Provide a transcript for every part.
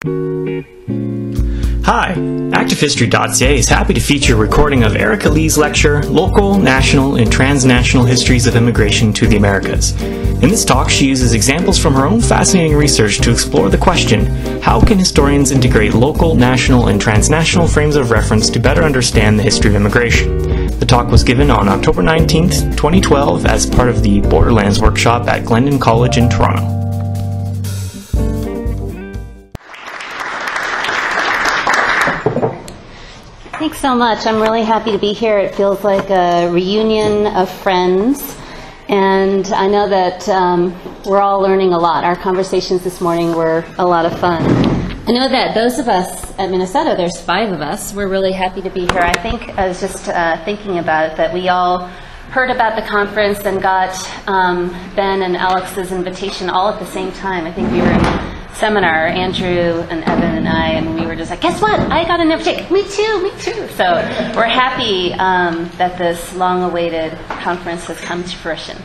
Hi, ActiveHistory.ca is happy to feature a recording of Erica Lee's lecture, Local, National, and Transnational Histories of Immigration to the Americas. In this talk, she uses examples from her own fascinating research to explore the question, how can historians integrate local, national, and transnational frames of reference to better understand the history of immigration? The talk was given on October 19th, 2012 as part of the Borderlands workshop at Glendon College in Toronto. Thanks so much. I'm really happy to be here. It feels like a reunion of friends, and I know that we're all learning a lot. Our conversations this morning were a lot of fun. I know that those of us at Minnesota, there's 5 of us, we're really happy to be here. I think I was just thinking about it, that we all heard about the conference and got Ben and Alex's invitation all at the same time. I think we were in seminar, Andrew and Evan and I, and we were just like, guess what? I got an invitation. Me too. So we're happy that this long-awaited conference has come to fruition.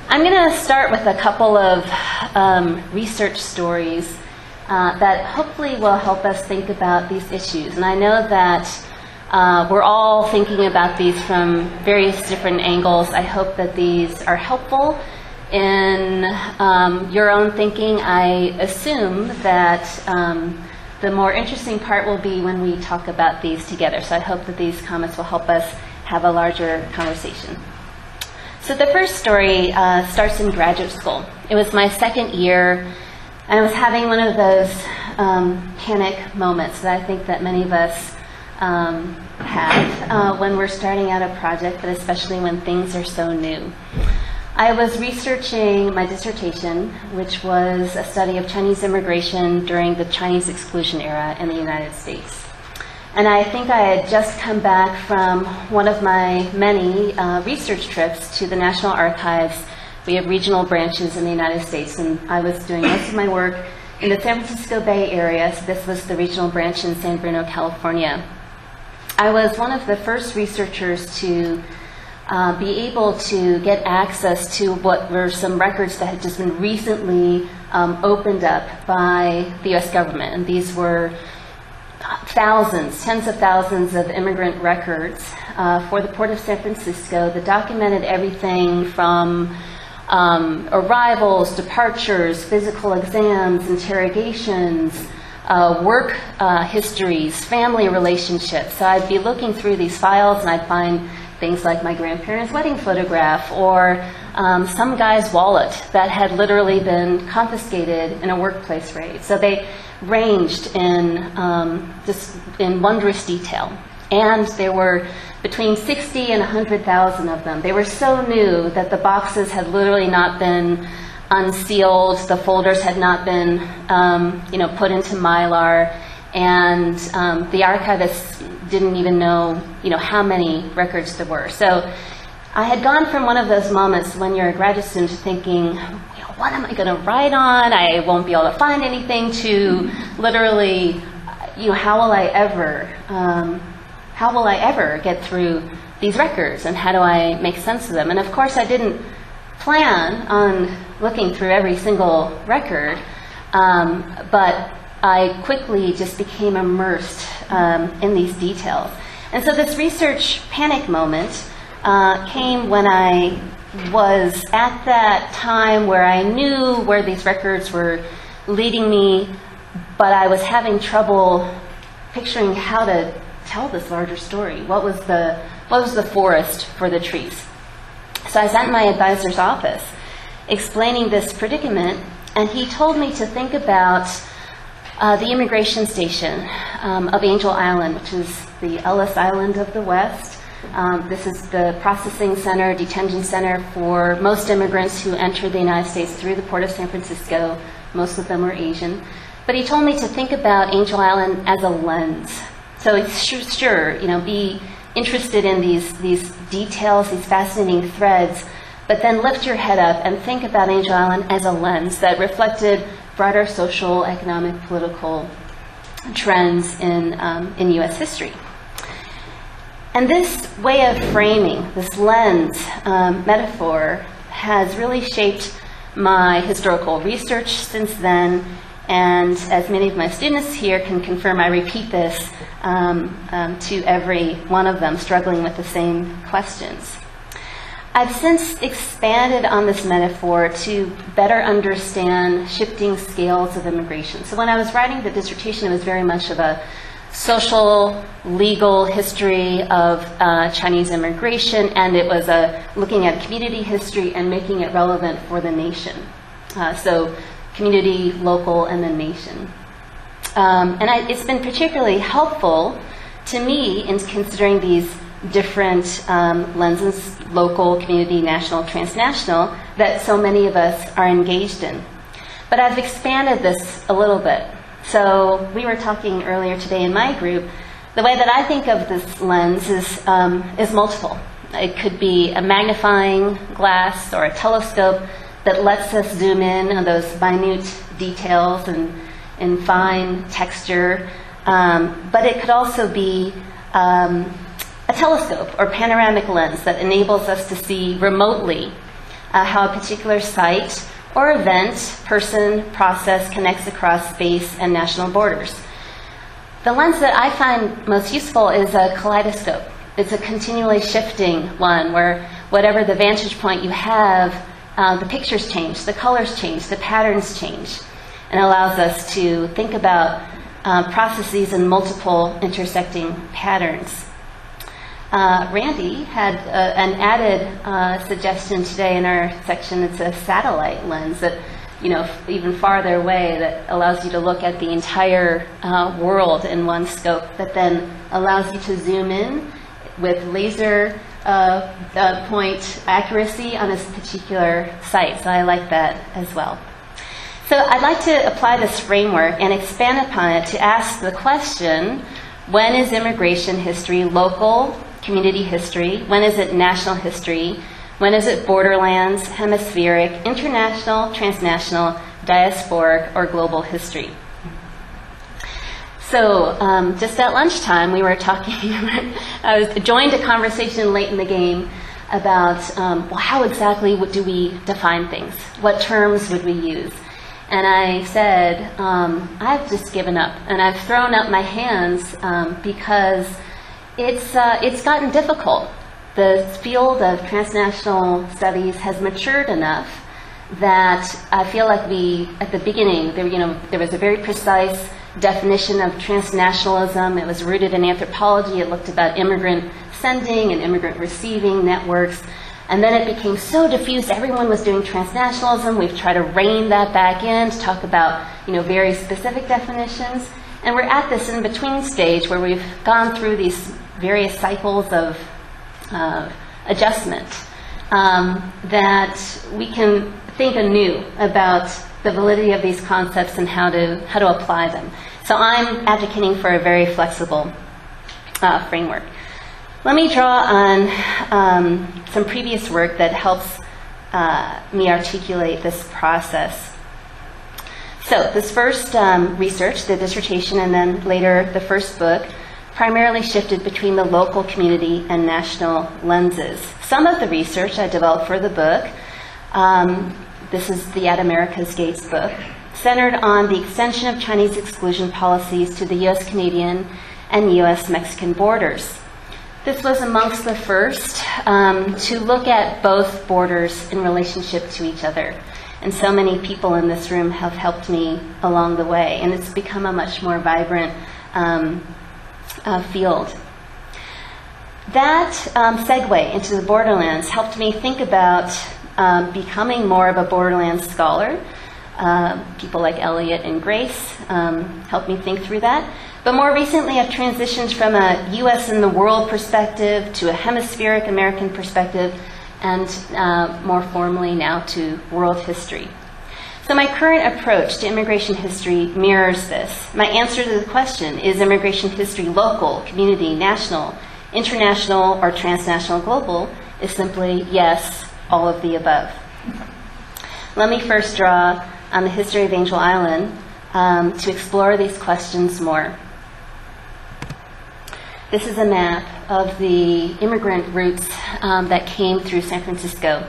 I'm going to start with a couple of research stories that hopefully will help us think about these issues. And I know that we're all thinking about these from various different angles. I hope that these are helpful in your own thinking. I assume that the more interesting part will be when we talk about these together. So I hope that these comments will help us have a larger conversation. So the first story starts in graduate school. It was my second year, and I was having one of those panic moments that I think that many of us have when we're starting out a project, but especially when things are so new. I was researching my dissertation, which was a study of Chinese immigration during the Chinese exclusion era in the United States. And I think I had just come back from one of my many research trips to the National Archives. We have regional branches in the United States, and I was doing most of my work in the San Francisco Bay Area. So this was the regional branch in San Bruno, California. I was one of the first researchers to be able to get access to what were some records that had just been recently opened up by the U.S. government. And these were thousands, tens of thousands of immigrant records for the Port of San Francisco that documented everything from arrivals, departures, physical exams, interrogations, work histories, family relationships. So I'd be looking through these files and I'd find things like my grandparents' wedding photograph or some guy's wallet that had literally been confiscated in a workplace raid. So they ranged in just in wondrous detail. And there were between 60 and 100,000 of them. They were so new that the boxes had literally not been unsealed. The folders had not been put into Mylar. And the archivists didn't even know, how many records there were. So I had gone from one of those moments when you're a graduate student thinking, what am I going to write on? I won't be able to find anything, to literally, how will I ever get through these records, and how do I make sense of them? And of course, I didn't plan on looking through every single record, but I quickly just became immersed in these details. And so this research panic moment came when I was at that time where I knew where these records were leading me, but I was having trouble picturing how to tell this larger story. What was the forest for the trees? So I was at my advisor's office explaining this predicament, and he told me to think about the immigration station of Angel Island, which is the Ellis Island of the West. This is the processing center, detention center for most immigrants who enter the United States through the Port of San Francisco. Most of them were Asian. But he told me to think about Angel Island as a lens. So it's sure, be interested in these details, these fascinating threads, but then lift your head up and think about Angel Island as a lens that reflected broader social, economic, political trends in U.S. history. And this way of framing, this lens metaphor, has really shaped my historical research since then, And as many of my students here can confirm, I repeat this to every one of them struggling with the same questions. I've since expanded on this metaphor to better understand shifting scales of immigration. So when I was writing the dissertation, it was very much of a social, legal history of Chinese immigration, and it was looking at community history and making it relevant for the nation. So community, local, and then nation. It's been particularly helpful to me in considering these different lenses, local, community, national, transnational, that so many of us are engaged in. But I've expanded this a little bit. So we were talking earlier today in my group, the way that I think of this lens is multiple. It could be a magnifying glass or a telescope that lets us zoom in on those minute details and fine texture. But it could also be a telescope or panoramic lens that enables us to see remotely how a particular site or event, person, process connects across space and national borders. The lens that I find most useful is a kaleidoscope. It's a continually shifting one where whatever the vantage point you have, the pictures change, the colors change, the patterns change, and allows us to think about processes and multiple intersecting patterns. Randy had an added suggestion today in our section. It's a satellite lens that, even farther away, that allows you to look at the entire world in one scope, that then allows you to zoom in with laser point accuracy on a particular site. So I like that as well. So I'd like to apply this framework and expand upon it to ask the question, when is immigration history local, community history? When is it national history? When is it borderlands, hemispheric, international, transnational, diasporic, or global history? So just at lunchtime, we were talking, I joined a conversation late in the game about, how exactly do we define things? What terms would we use? And I said, I've just given up, and I've thrown up my hands because it's gotten difficult. The field of transnational studies has matured enough that I feel like at the beginning, there was a very precise definition of transnationalism. It was rooted in anthropology. It looked about immigrant sending and immigrant receiving networks. And then it became so diffused, everyone was doing transnationalism. We've tried to rein that back in to talk about, very specific definitions. And we're at this in-between stage where we've gone through these various cycles of adjustment that we can think anew about the validity of these concepts and how to apply them. So I'm advocating for a very flexible framework. Let me draw on some previous work that helps me articulate this process. So this first research, the dissertation, and then later the first book, primarily shifted between the local, community, and national lenses. Some of the research I developed for the book, this is the At America's Gates book, centered on the extension of Chinese exclusion policies to the U.S.-Canadian and U.S.-Mexican borders. This was amongst the first to look at both borders in relationship to each other. And so many people in this room have helped me along the way, and it's become a much more vibrant field. That segue into the borderlands helped me think about becoming more of a borderlands scholar. People like Elliot and Grace helped me think through that. But more recently, I've transitioned from a U.S. and the world perspective to a hemispheric American perspective, and more formally now to world history. So my current approach to immigration history mirrors this. My answer to the question, is immigration history local, community, national, international, or transnational global, is simply yes, all of the above. Let me first draw on the history of Angel Island to explore these questions more. This is a map of the immigrant routes that came through San Francisco.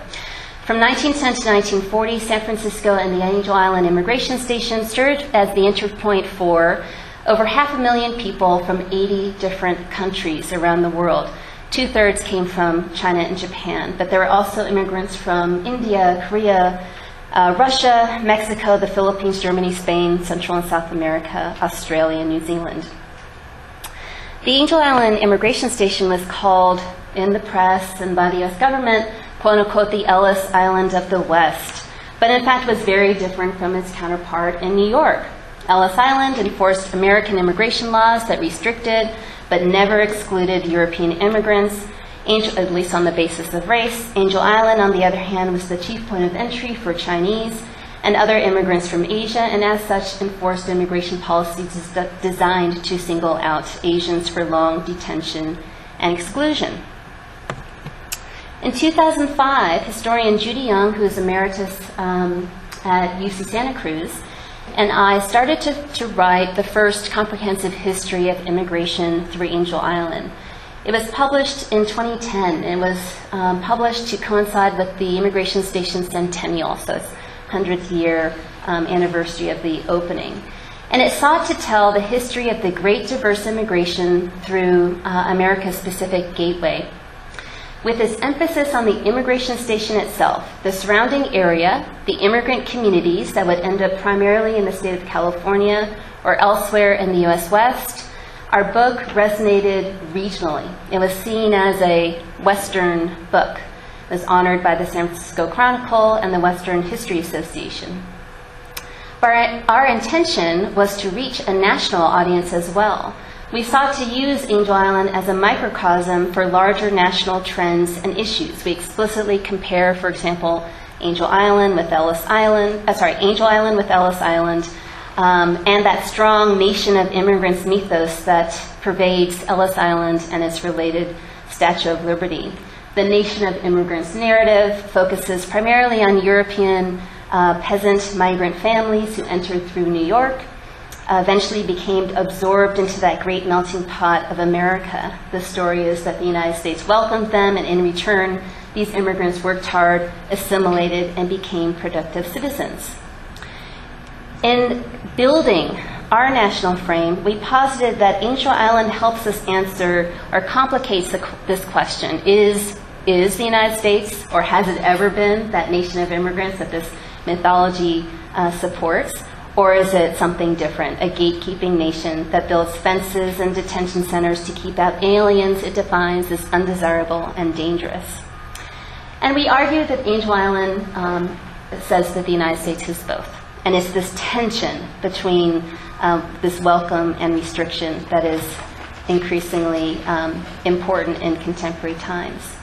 From 1910 to 1940, San Francisco and the Angel Island Immigration Station served as the entry point for over 500,000 people from 80 different countries around the world. 2/3 came from China and Japan, but there were also immigrants from India, Korea, Russia, Mexico, the Philippines, Germany, Spain, Central and South America, Australia, and New Zealand. The Angel Island Immigration Station was called in the press and by the US government, quote unquote, the Ellis Island of the West, but in fact was very different from its counterpart in New York. Ellis Island enforced American immigration laws that restricted but never excluded European immigrants, at least on the basis of race. Angel Island, on the other hand, was the chief point of entry for Chinese and other immigrants from Asia, and as such enforced immigration policies designed to single out Asians for long detention and exclusion. In 2005, historian Judy Young, who is emeritus at UC Santa Cruz, and I started to write the first comprehensive history of immigration through Angel Island. It was published in 2010, and it was published to coincide with the immigration station centennial, so it's 100th year anniversary of the opening. And it sought to tell the history of the great diverse immigration through America's Pacific Gateway, with its emphasis on the immigration station itself, the surrounding area, the immigrant communities that would end up primarily in the state of California or elsewhere in the US West. Our book resonated regionally. It was seen as a Western book. It was honored by the San Francisco Chronicle and the Western History Association. But our intention was to reach a national audience as well. We sought to use Angel Island as a microcosm for larger national trends and issues. We explicitly compare, for example, Angel Island with Ellis Island, and that strong nation of immigrants mythos that pervades Ellis Island and its related Statue of Liberty. The nation of immigrants narrative focuses primarily on European peasant migrant families who entered through New York, eventually became absorbed into that great melting pot of America. The story is that the United States welcomed them, and in return, these immigrants worked hard, assimilated, and became productive citizens. In building our national frame, we posited that Angel Island helps us answer or complicates this question. Is the United States, or has it ever been, that nation of immigrants that this mythology supports? Or is it something different, a gatekeeping nation that builds fences and detention centers to keep out aliens it defines as undesirable and dangerous? And we argue that Angel Island says that the United States is both. And it's this tension between this welcome and restriction that is increasingly important in contemporary times.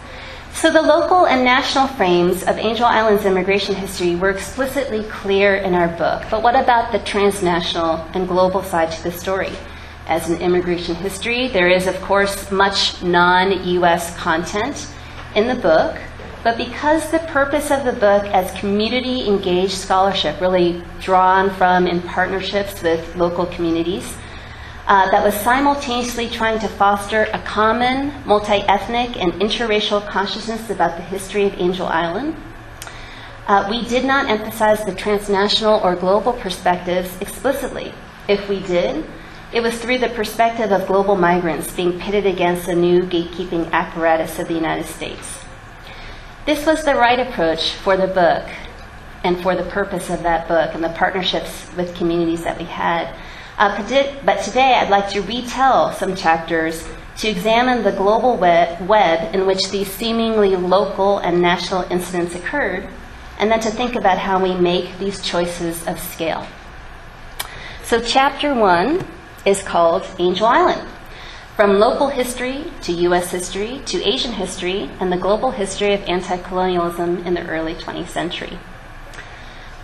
So the local and national frames of Angel Island's immigration history were explicitly clear in our book. But what about the transnational and global side to the story? As an immigration history, there is, of course, much non-US content in the book. But because the purpose of the book as community-engaged scholarship, really drawn from in partnerships with local communities, that was simultaneously trying to foster a common, multi-ethnic, and interracial consciousness about the history of Angel Island. We did not emphasize the transnational or global perspectives explicitly. If we did, it was through the perspective of global migrants being pitted against the new gatekeeping apparatus of the United States. This was the right approach for the book and for the purpose of that book and the partnerships with communities that we had. But today I'd like to retell some chapters to examine the global web in which these seemingly local and national incidents occurred, and then to think about how we make these choices of scale. So chapter 1 is called Angel Island, from local history to US history to Asian history and the global history of anti-colonialism in the early 20th century.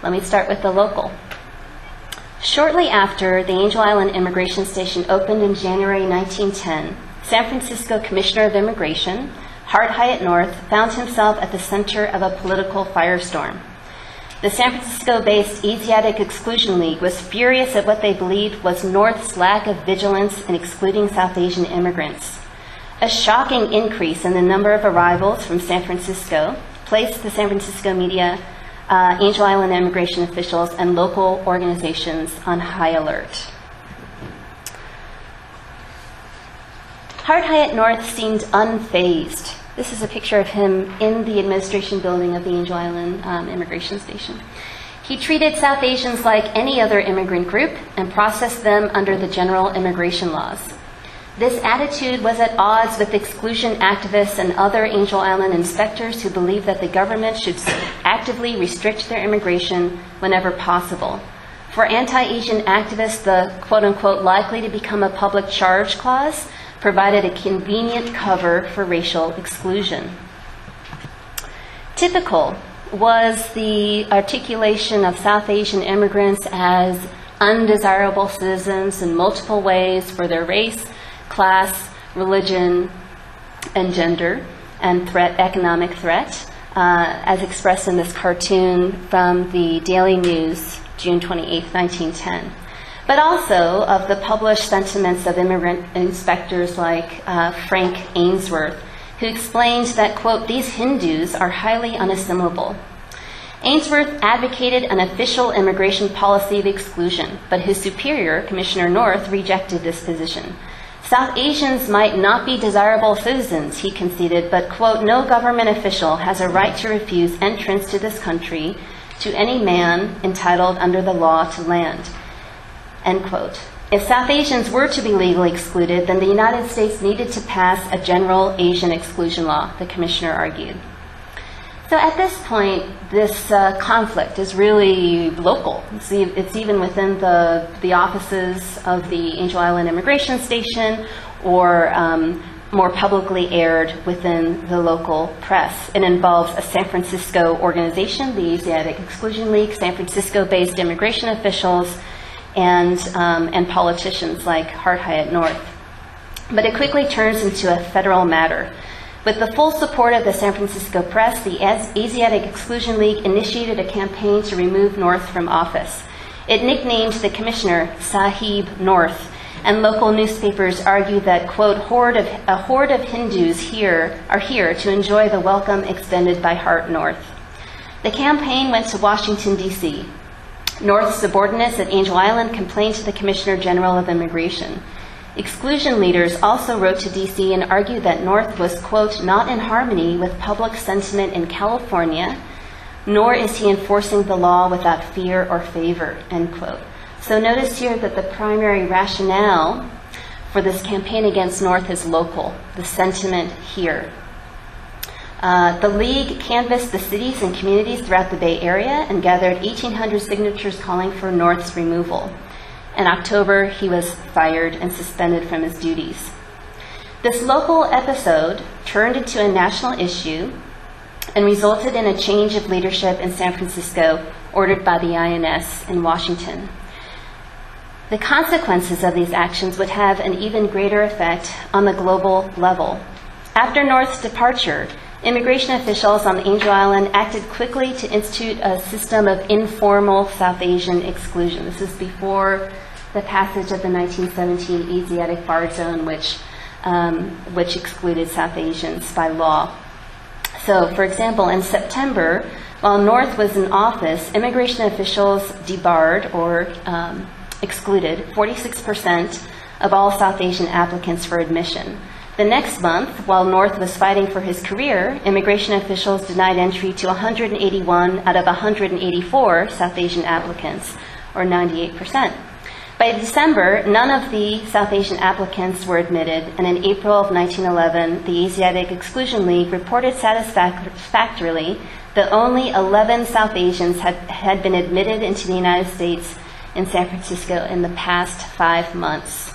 Let me start with the local. Shortly after the Angel Island Immigration Station opened in January 1910, San Francisco Commissioner of Immigration, Hart Hyatt North, found himself at the center of a political firestorm. The San Francisco-based Asiatic Exclusion League was furious at what they believed was North's lack of vigilance in excluding South Asian immigrants. A shocking increase in the number of arrivals from San Francisco placed the San Francisco media, Angel Island immigration officials, and local organizations on high alert. Hart Hyatt North seemed unfazed. This is a picture of him in the administration building of the Angel Island immigration station. He treated South Asians like any other immigrant group and processed them under the general immigration laws. This attitude was at odds with exclusion activists and other Angel Island inspectors who believed that the government should actively restrict their immigration whenever possible. For anti-Asian activists, the quote-unquote likely to become a public charge clause provided a convenient cover for racial exclusion. Typical was the articulation of South Asian immigrants as undesirable citizens in multiple ways for their race, class, religion, and gender, and economic threat, as expressed in this cartoon from the Daily News, June 28, 1910. But also of the published sentiments of immigrant inspectors like Frank Ainsworth, who explained that, quote, these Hindus are highly unassimilable. Ainsworth advocated an official immigration policy of exclusion, but his superior, Commissioner North, rejected this position. South Asians might not be desirable citizens, he conceded, but, quote, no government official has a right to refuse entrance to this country to any man entitled under the law to land, end quote. If South Asians were to be legally excluded, then the United States needed to pass a general Asian exclusion law, the commissioner argued. So at this point, this conflict is really local. It's even within the offices of the Angel Island Immigration Station, or more publicly aired within the local press. It involves a San Francisco organization, the Asiatic Exclusion League, San Francisco-based immigration officials, and politicians like Hart Hyatt North. But it quickly turns into a federal matter. With the full support of the San Francisco press, the Asiatic Exclusion League initiated a campaign to remove North from office. It nicknamed the commissioner Sahib North, and local newspapers argued that, quote, a horde of Hindus are here to enjoy the welcome extended by Hart North. The campaign went to Washington, D.C. North's subordinates at Angel Island complained to the Commissioner General of Immigration. Exclusion leaders also wrote to D.C. and argued that North was, quote, not in harmony with public sentiment in California, nor is he enforcing the law without fear or favor, end quote. So notice here that the primary rationale for this campaign against North is local, the sentiment here. The League canvassed the cities and communities throughout the Bay Area and gathered 1,800 signatures calling for North's removal. In October, he was fired and suspended from his duties. This local episode turned into a national issue and resulted in a change of leadership in San Francisco ordered by the INS in Washington. The consequences of these actions would have an even greater effect on the global level. After North's departure, immigration officials on the Angel Island acted quickly to institute a system of informal South Asian exclusion. This is before the passage of the 1917 Asiatic Bar Zone, which excluded South Asians by law. So, for example, in September, while North was in office, immigration officials debarred or excluded 46% of all South Asian applicants for admission. The next month, while North was fighting for his career, immigration officials denied entry to 181 out of 184 South Asian applicants, or 98%. By December, none of the South Asian applicants were admitted, and in April of 1911, the Asiatic Exclusion League reported satisfactorily that only 11 South Asians had been admitted into the United States in San Francisco in the past 5 months.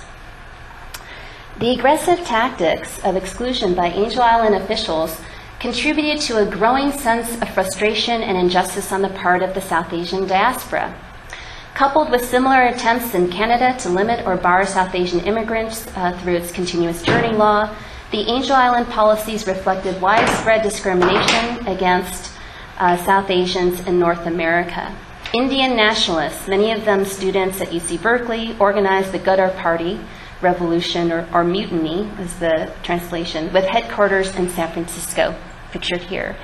The aggressive tactics of exclusion by Angel Island officials contributed to a growing sense of frustration and injustice on the part of the South Asian diaspora. Coupled with similar attempts in Canada to limit or bar South Asian immigrants through its continuous journey law, the Angel Island policies reflected widespread discrimination against South Asians in North America. Indian nationalists, many of them students at UC Berkeley, organized the Ghadar Party Revolution, or Mutiny is the translation, with headquarters in San Francisco, pictured here.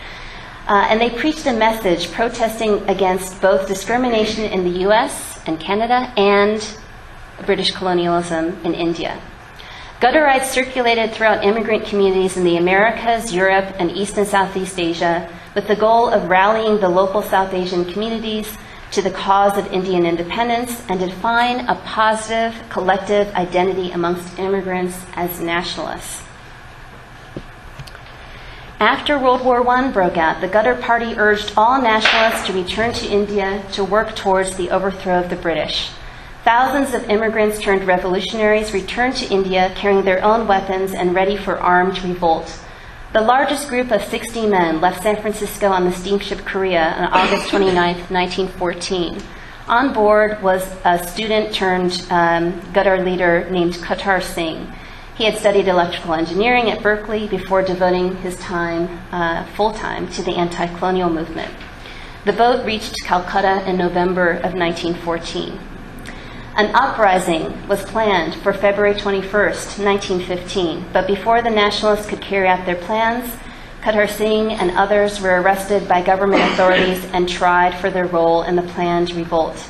And they preached a message protesting against both discrimination in the US and Canada and British colonialism in India. Gutter rides circulated throughout immigrant communities in the Americas, Europe, and East and Southeast Asia with the goal of rallying the local South Asian communities to the cause of Indian independence and to define a positive collective identity amongst immigrants as nationalists. After World War I broke out, the Gutter Party urged all nationalists to return to India to work towards the overthrow of the British. Thousands of immigrants turned revolutionaries returned to India carrying their own weapons and ready for armed revolt. The largest group of 60 men left San Francisco on the steamship Korea on August 29, 1914. On board was a student-turned-Gutter leader named Qatar Singh. He had studied electrical engineering at Berkeley before devoting his time full-time to the anti-colonial movement. The boat reached Calcutta in November of 1914. An uprising was planned for February 21st, 1915, but before the nationalists could carry out their plans, Qatar Singh and others were arrested by government authorities and tried for their role in the planned revolt.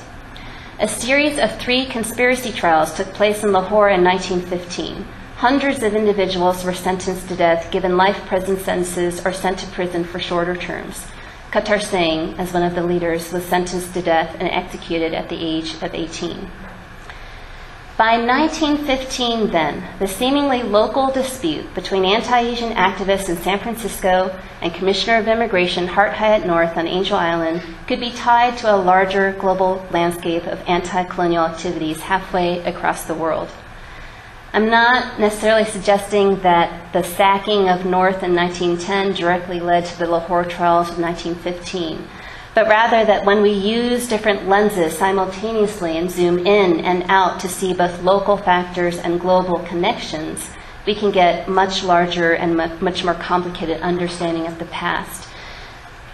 A series of 3 conspiracy trials took place in Lahore in 1915. Hundreds of individuals were sentenced to death, given life prison sentences, or sent to prison for shorter terms. Qatar Singh, as one of the leaders, was sentenced to death and executed at the age of 18. By 1915, then, the seemingly local dispute between anti-Asian activists in San Francisco and Commissioner of Immigration Hart Hyatt North on Angel Island could be tied to a larger global landscape of anti-colonial activities halfway across the world. I'm not necessarily suggesting that the sacking of North in 1910 directly led to the Lahore trials of 1915, but rather that when we use different lenses simultaneously and zoom in and out to see both local factors and global connections, we can get much larger and much more complicated understanding of the past.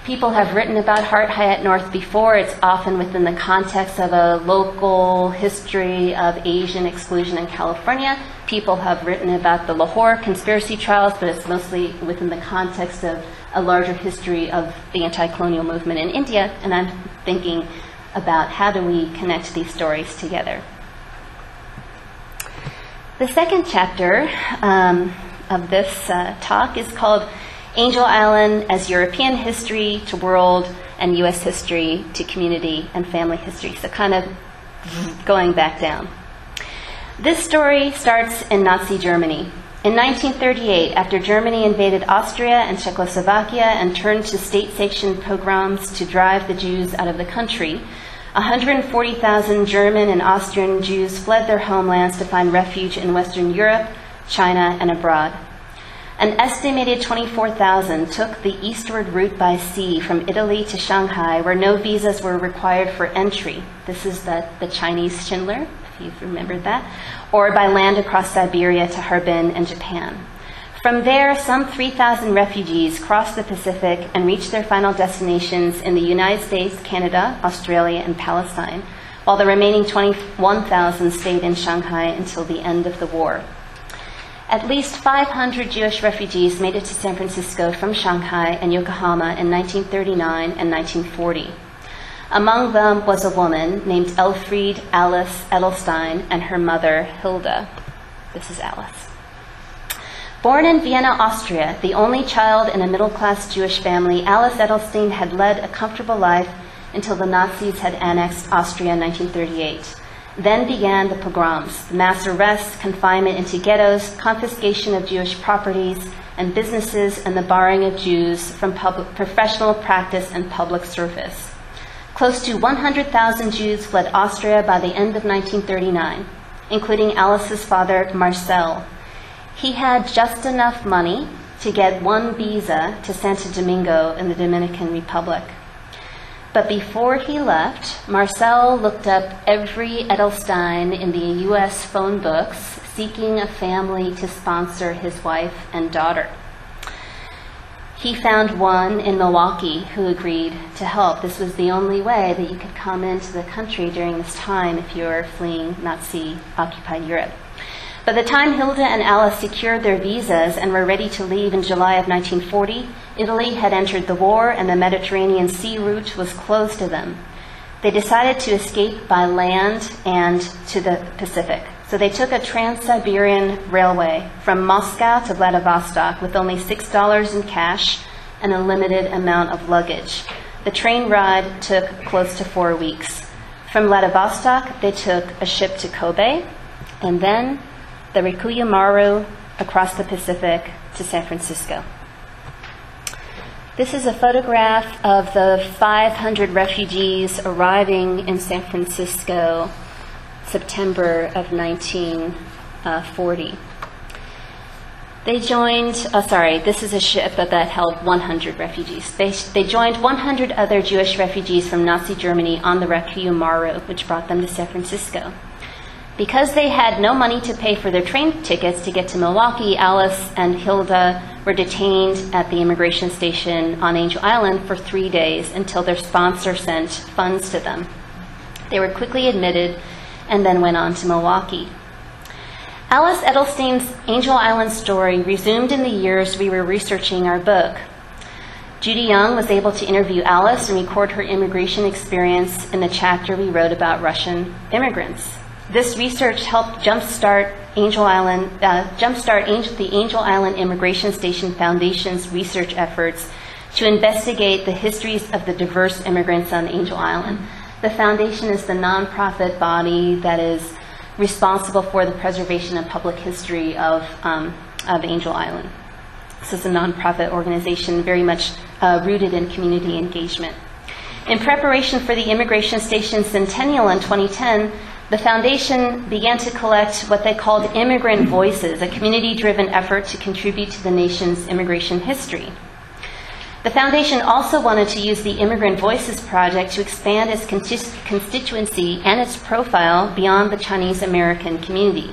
People have written about Hart Hyatt North before. It's often within the context of a local history of Asian exclusion in California. People have written about the Lahore conspiracy trials, but it's mostly within the context of a larger history of the anti-colonial movement in India, and I'm thinking about how do we connect these stories together. The second chapter of this talk is called Angel Island as European History to World and U.S. History to Community and Family History, so kind of going back down. This story starts in Nazi Germany. In 1938, after Germany invaded Austria and Czechoslovakia and turned to state-sanctioned pogroms to drive the Jews out of the country, 140,000 German and Austrian Jews fled their homelands to find refuge in Western Europe, China, and abroad. An estimated 24,000 took the eastward route by sea from Italy to Shanghai, where no visas were required for entry. This is the Chinese Schindler, if you've remembered that, or by land across Siberia to Harbin and Japan. From there, some 3,000 refugees crossed the Pacific and reached their final destinations in the United States, Canada, Australia, and Palestine, while the remaining 21,000 stayed in Shanghai until the end of the war. At least 500 Jewish refugees made it to San Francisco from Shanghai and Yokohama in 1939 and 1940. Among them was a woman named Elfriede Alice Edelstein and her mother, Hilda. This is Alice. Born in Vienna, Austria, the only child in a middle-class Jewish family, Alice Edelstein had led a comfortable life until the Nazis had annexed Austria in 1938. Then began the pogroms, the mass arrests, confinement into ghettos, confiscation of Jewish properties and businesses, and the barring of Jews from professional practice and public service. Close to 100,000 Jews fled Austria by the end of 1939, including Alice's father, Marcel. He had just enough money to get one visa to Santo Domingo in the Dominican Republic. But before he left, Marcel looked up every Edelstein in the U.S. phone books, seeking a family to sponsor his wife and daughter. He found one in Milwaukee who agreed to help. This was the only way that you could come into the country during this time if you were fleeing Nazi-occupied Europe. By the time Hilda and Alice secured their visas and were ready to leave in July of 1940, Italy had entered the war and the Mediterranean sea route was closed to them. They decided to escape by land and to the Pacific. So they took a Trans-Siberian railway from Moscow to Vladivostok with only $6 in cash and a limited amount of luggage. The train ride took close to 4 weeks. From Vladivostok, they took a ship to Kobe, and then the Rikuyu Maru across the Pacific to San Francisco. This is a photograph of the 500 refugees arriving in San Francisco, September of 1940. They joined, this is a ship that held 100 refugees. They joined 100 other Jewish refugees from Nazi Germany on the Rikuyu Maru, which brought them to San Francisco. Because they had no money to pay for their train tickets to get to Milwaukee, Alice and Hilda were detained at the immigration station on Angel Island for 3 days until their sponsor sent funds to them. They were quickly admitted and then went on to Milwaukee. Alice Edelstein's Angel Island story resumed in the years we were researching our book. Judy Young was able to interview Alice and record her immigration experience in the chapter we wrote about Russian immigrants. This research helped jumpstart the Angel Island Immigration Station Foundation's research efforts to investigate the histories of the diverse immigrants on Angel Island. The foundation is the nonprofit body that is responsible for the preservation of public history of Angel Island. This is a nonprofit organization very much rooted in community engagement. In preparation for the Immigration Station Centennial in 2010, the foundation began to collect what they called Immigrant Voices, a community-driven effort to contribute to the nation's immigration history. The foundation also wanted to use the Immigrant Voices project to expand its constituency and its profile beyond the Chinese American community.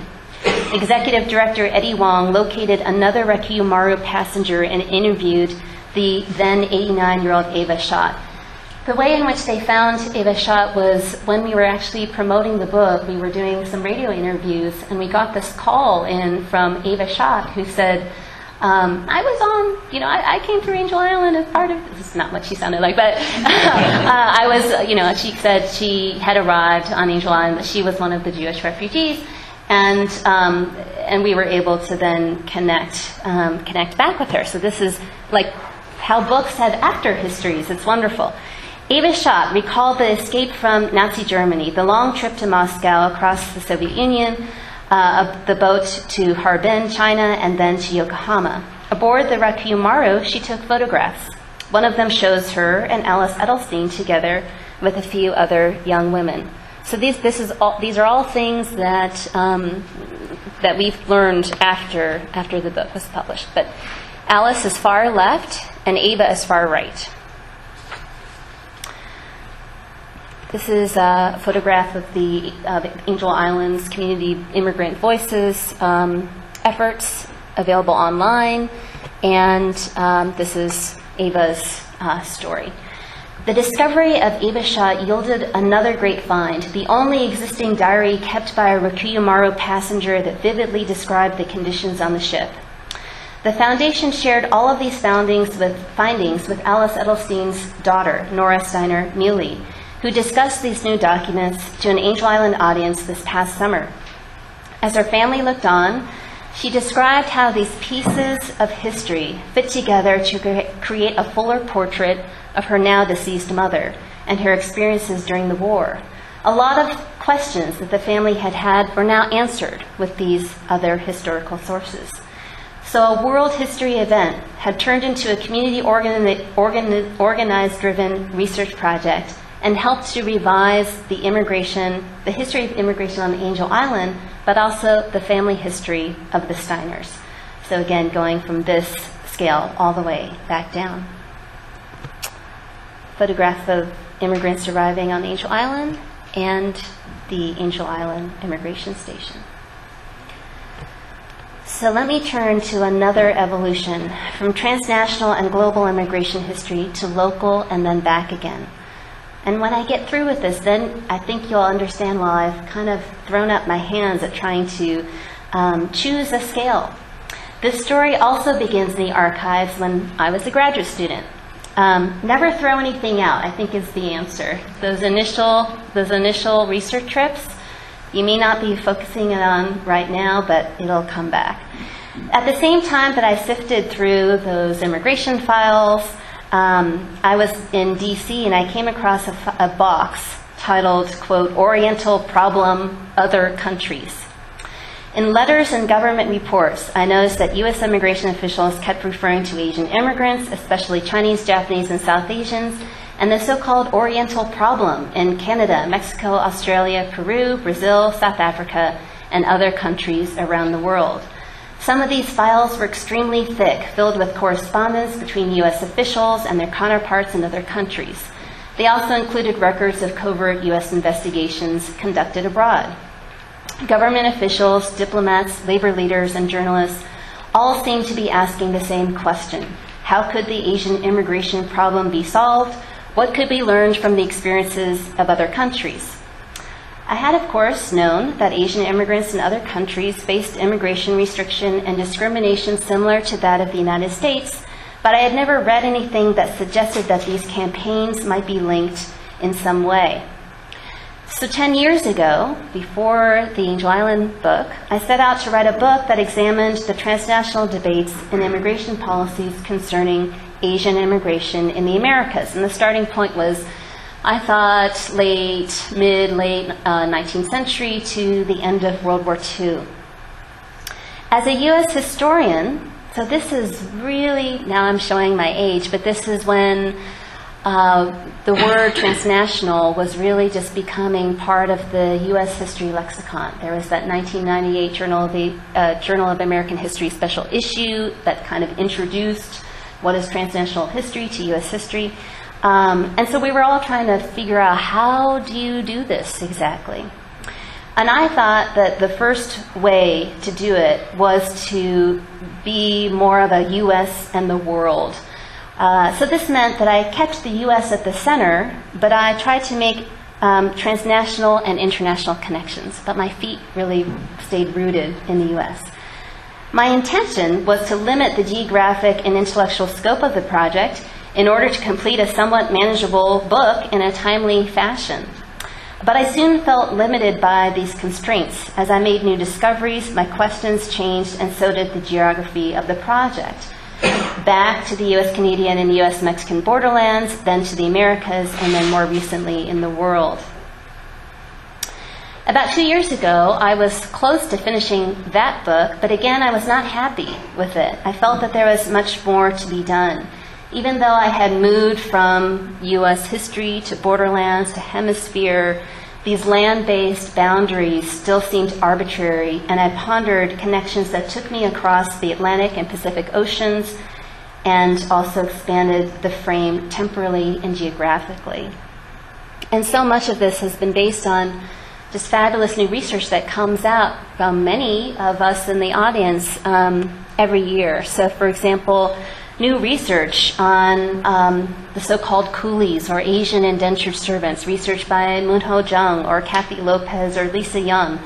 Executive Director Eddie Wong located another Rikuyu Maru passenger and interviewed the then 89-year-old Ava Schott. The way in which they found Ava Schott was when we were actually promoting the book, we were doing some radio interviews, and we got this call in from Ava Schott who said, I was on, I came through Angel Island as part of, this is not what she sounded like, but I was, she said she had arrived on Angel Island, that she was one of the Jewish refugees, and we were able to then connect back with her. So this is like how books have actor histories. It's wonderful. Ava Schott recalled the escape from Nazi Germany, the long trip to Moscow across the Soviet Union, the boat to Harbin, China, and then to Yokohama. Aboard the Rikuyu Maru, she took photographs. One of them shows her and Alice Edelstein together with a few other young women. So these are all things that we've learned after the book was published. But Alice is far left and Ava is far right. This is a photograph of the Angel Island's Community Immigrant Voices efforts available online, and this is Ava's story. The discovery of Ava Schott yielded another great find, the only existing diary kept by a Rikuyu Maru passenger that vividly described the conditions on the ship. The foundation shared all of these findings with Alice Edelstein's daughter, Nora Steiner Muley, who discussed these new documents to an Angel Island audience this past summer. As her family looked on, she described how these pieces of history fit together to create a fuller portrait of her now deceased mother and her experiences during the war. A lot of questions that the family had were now answered with these other historical sources. So a world history event had turned into a community organized-driven research project and helped to revise the history of immigration on Angel Island, but also the family history of the Steiners. So again, going from this scale all the way back down. Photograph of immigrants arriving on Angel Island and the Angel Island Immigration Station. So let me turn to another evolution from transnational and global immigration history to local and then back again. And when I get through with this, then I think you'll understand why I've kind of thrown up my hands at trying to Choose a scale. This story also begins in the archives when I was a graduate student. Never throw anything out, I think, is the answer. Those initial research trips, you may not be focusing it on right now, but it'll come back. At the same time that I sifted through those immigration files, I was in DC and I came across a box titled, quote, Oriental Problem, Other Countries. In letters and government reports, I noticed that U.S. immigration officials kept referring to Asian immigrants, especially Chinese, Japanese, and South Asians, and the so-called Oriental problem in Canada, Mexico, Australia, Peru, Brazil, South Africa, and other countries around the world. Some of these files were extremely thick, filled with correspondence between U.S. officials and their counterparts in other countries. They also included records of covert U.S. investigations conducted abroad. Government officials, diplomats, labor leaders, and journalists all seem to be asking the same question. How could the Asian immigration problem be solved? What could be learned from the experiences of other countries? I had, of course, known that Asian immigrants in other countries faced immigration restriction and discrimination similar to that of the United States, but I had never read anything that suggested that these campaigns might be linked in some way. So 10 years ago, before the Angel Island book, I set out to write a book that examined the transnational debates and immigration policies concerning Asian immigration in the Americas. And the starting point was, I thought, late 19th century to the end of World War II. As a U.S. historian, so this is really, now I'm showing my age, but this is when the word transnational was really just becoming part of the U.S. history lexicon. There was that 1998 Journal of American History special issue that kind of introduced what is transnational history to U.S. history. And so we were all trying to figure out, how do you do this exactly? And I thought that the first way to do it was to be more of a U.S. and the world. So this meant that I kept the U.S. at the center, but I tried to make transnational and international connections, but my feet really stayed rooted in the U.S. My intention was to limit the geographic and intellectual scope of the project in order to complete a somewhat manageable book in a timely fashion. But I soon felt limited by these constraints. As I made new discoveries, my questions changed, and so did the geography of the project. Back to the U.S.-Canadian and U.S.-Mexican borderlands, then to the Americas, and then more recently in the world. About 2 years ago, I was close to finishing that book, but again, I was not happy with it. I felt that there was much more to be done. Even though I had moved from U.S. history to borderlands to hemisphere, these land-based boundaries still seemed arbitrary, and I pondered connections that took me across the Atlantic and Pacific Oceans and also expanded the frame temporally and geographically. And so much of this has been based on just fabulous new research that comes out from many of us in the audience every year. So, for example, new research on the so-called coolies or Asian indentured servants, research by Moonho Jung or Kathy Lopez or Lisa Young,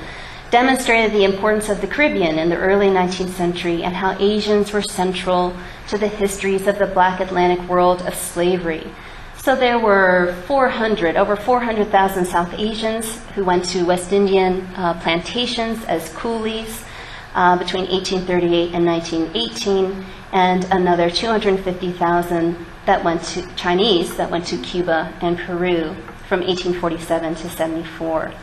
demonstrated the importance of the Caribbean in the early 19th century and how Asians were central to the histories of the Black Atlantic world of slavery. So there were over 400,000 South Asians who went to West Indian plantations as coolies between 1838 and 1918, and another 250,000 Chinese that went to Cuba and Peru from 1847 to 74.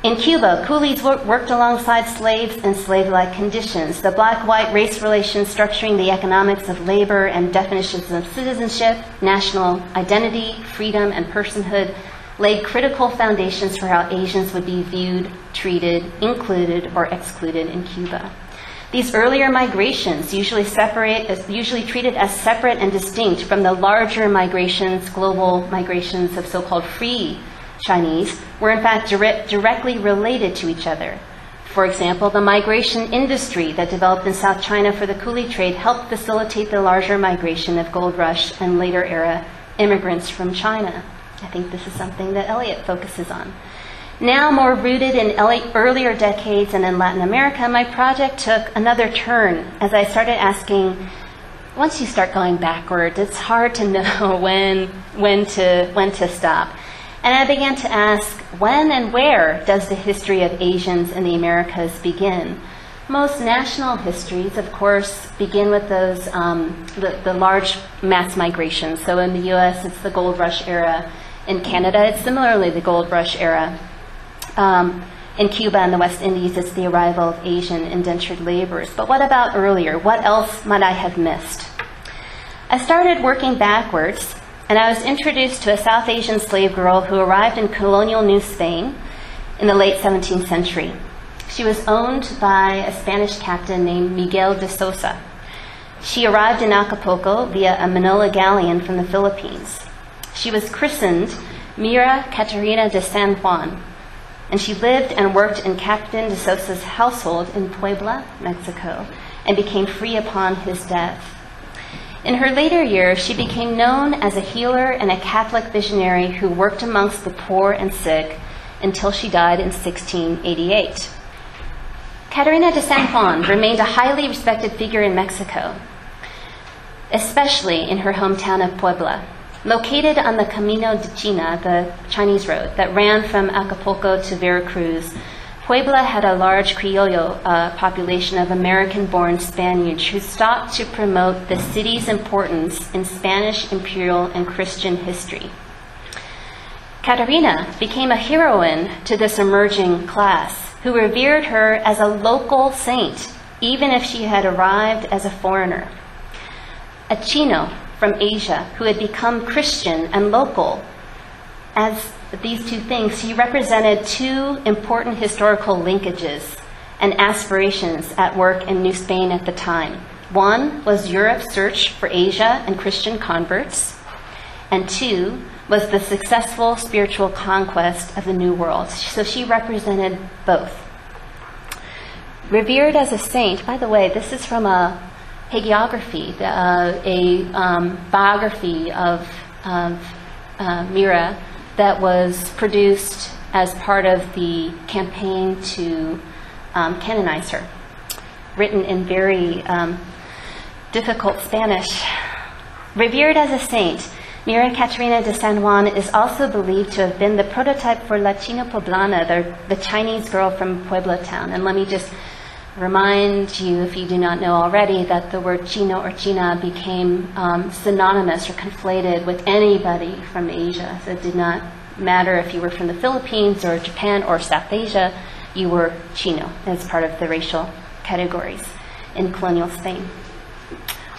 In Cuba, coolies worked alongside slaves in slave-like conditions. The black-white race relations structuring the economics of labor and definitions of citizenship, national identity, freedom, and personhood laid critical foundations for how Asians would be viewed, treated, included, or excluded in Cuba. These earlier migrations, usually treated as separate and distinct from the larger migrations, global migrations of so-called free Chinese, were in fact directly related to each other. For example, the migration industry that developed in South China for the coolie trade helped facilitate the larger migration of gold rush and later era immigrants from China. I think this is something that Elliot focuses on. Now more rooted in earlier decades and in Latin America, my project took another turn as I started asking, once you start going backwards, it's hard to know when to stop. And I began to ask, when and where does the history of Asians in the Americas begin? Most national histories, of course, begin with those the large mass migrations. So in the U.S., it's the Gold Rush era. In Canada, it's similarly the Gold Rush era. In Cuba and the West Indies, it's the arrival of Asian indentured laborers. But what about earlier? What else might I have missed? I started working backwards, and I was introduced to a South Asian slave girl who arrived in colonial New Spain in the late 17th century. She was owned by a Spanish captain named Miguel de Sosa. She arrived in Acapulco via a Manila galleon from the Philippines. She was christened Mira Catarina de San Juan, and she lived and worked in Captain de Sosa's household in Puebla, Mexico, and became free upon his death. In her later years, she became known as a healer and a Catholic visionary who worked amongst the poor and sick until she died in 1688. Catarina de San Juan remained a highly respected figure in Mexico, especially in her hometown of Puebla. Located on the Camino de China, the Chinese road that ran from Acapulco to Veracruz, Puebla had a large Criollo population of American-born Spaniards who sought to promote the city's importance in Spanish imperial and Christian history. Catarina became a heroine to this emerging class, who revered her as a local saint, even if she had arrived as a foreigner. A Chino from Asia who had become Christian and local. As these two things, he represented two important historical linkages and aspirations at work in New Spain at the time. One was Europe's search for Asia and Christian converts, and two was the successful spiritual conquest of the New World. So she represented both. Revered as a saint, by the way, this is from a hagiography, a biography of Mira that was produced as part of the campaign to canonize her, written in very difficult Spanish. Revered as a saint, Mira Catarina de San Juan is also believed to have been the prototype for La China Poblana, the Chinese girl from Puebla town. And let me just remind you, if you do not know already, that the word Chino or China became synonymous or conflated with anybody from Asia. So it did not matter if you were from the Philippines or Japan or South Asia, you were Chino as part of the racial categories in colonial Spain.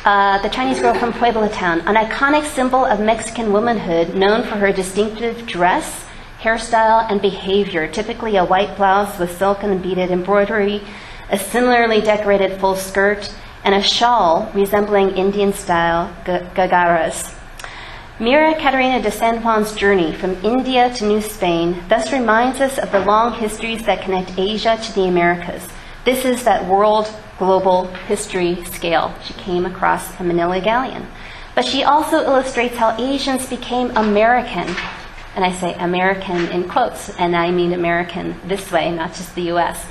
The Chinese girl from Puebla town, an iconic symbol of Mexican womanhood known for her distinctive dress, hairstyle, and behavior, typically a white blouse with silk and beaded embroidery, a similarly decorated full skirt, and a shawl resembling Indian-style gagaras. Mira Catarina de San Juan's journey from India to New Spain thus reminds us of the long histories that connect Asia to the Americas. This is that world global history scale. She came across a Manila galleon. But she also illustrates how Asians became American. And I say American in quotes, and I mean American this way, not just the US.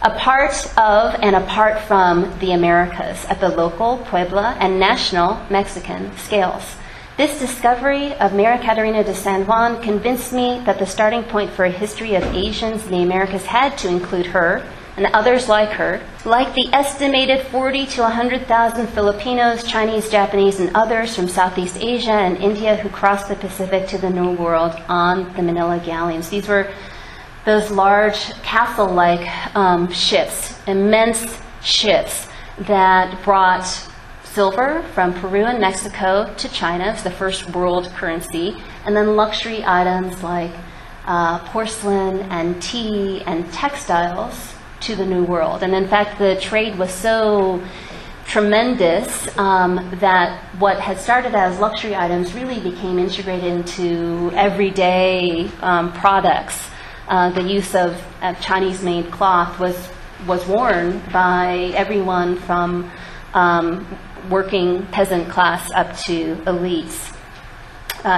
A part of and apart from the Americas at the local, Puebla, and national Mexican scales. This discovery of Mira Catarina de San Juan convinced me that the starting point for a history of Asians in the Americas had to include her and others like her, like the estimated 40 to 100,000 Filipinos, Chinese, Japanese, and others from Southeast Asia and India who crossed the Pacific to the New World on the Manila galleons. These were those large castle-like ships, immense ships that brought silver from Peru and Mexico to China. It's the first world currency. And then luxury items like porcelain and tea and textiles to the New World. And in fact, the trade was so tremendous that what had started as luxury items really became integrated into everyday products. The use of Chinese-made cloth was worn by everyone from working peasant class up to elites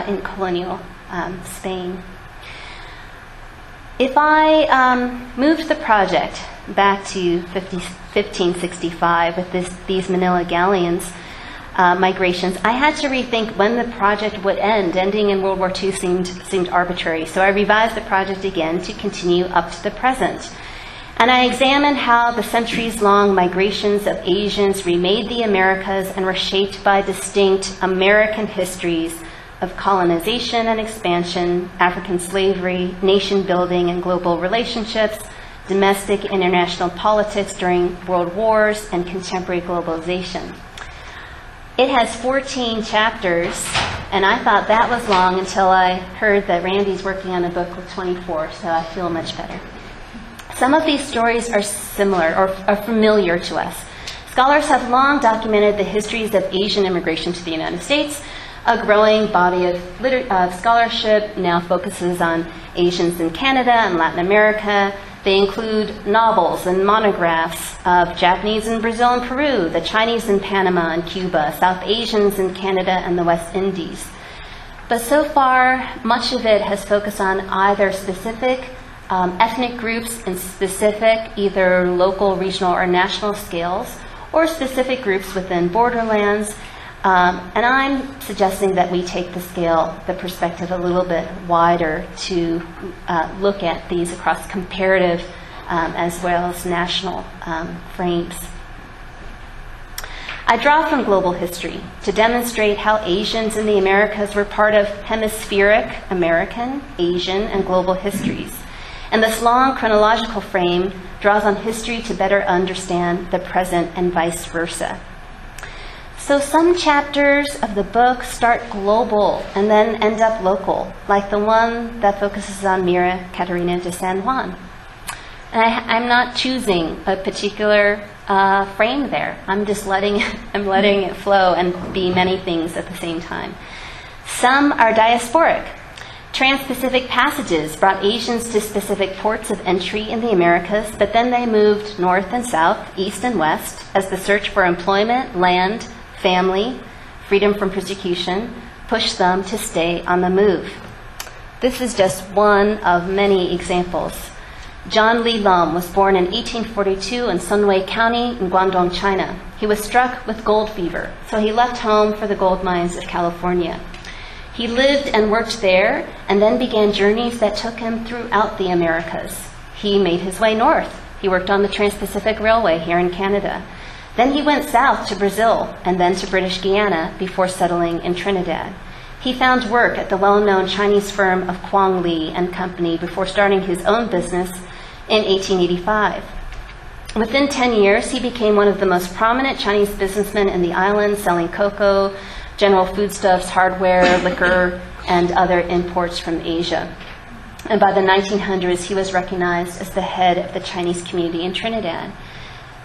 in colonial Spain. If I moved the project back to 1565 with these Manila galleons migrations, I had to rethink when the project would end. Ending in World War II seemed arbitrary, so I revised the project again to continue up to the present. And I examined how the centuries-long migrations of Asians remade the Americas and were shaped by distinct American histories of colonization and expansion, African slavery, nation building and global relationships, domestic and international politics during world wars, and contemporary globalization. It has 14 chapters, and I thought that was long until I heard that Randy's working on a book with 24, so I feel much better. Some of these stories are similar or are familiar to us. Scholars have long documented the histories of Asian immigration to the United States. A growing body of scholarship now focuses on Asians in Canada and Latin America. They include novels and monographs of Japanese in Brazil and Peru, the Chinese in Panama and Cuba, South Asians in Canada and the West Indies. But so far, much of it has focused on either specific ethnic groups in specific, either local, regional, or national scales, or specific groups within borderlands. And I'm suggesting that we take the perspective a little bit wider to look at these across comparative as well as national frames. I draw from global history to demonstrate how Asians in the Americas were part of hemispheric American, Asian, and global histories. And this long chronological frame draws on history to better understand the present and vice versa. So some chapters of the book start global and then end up local, like the one that focuses on Mira Catarina de San Juan. And I'm not choosing a particular frame there. I'm just letting it flow and be many things at the same time. Some are diasporic. Trans-Pacific passages brought Asians to specific ports of entry in the Americas, but then they moved north and south, east and west, as the search for employment, land, family, freedom from persecution pushed them to stay on the move. This is just one of many examples. John Lee Lum was born in 1842 in Sunway County in Guangdong, China. He was struck with gold fever, so he left home for the gold mines of California. He lived and worked there and then began journeys that took him throughout the Americas. He made his way north. He worked on the Trans-Pacific Railway here in Canada. Then he went south to Brazil and then to British Guiana before settling in Trinidad. He found work at the well-known Chinese firm of Kwong Lee and Company before starting his own business in 1885. Within 10 years, he became one of the most prominent Chinese businessmen in the island, selling cocoa, general foodstuffs, hardware, liquor, and other imports from Asia. And by the 1900s, he was recognized as the head of the Chinese community in Trinidad.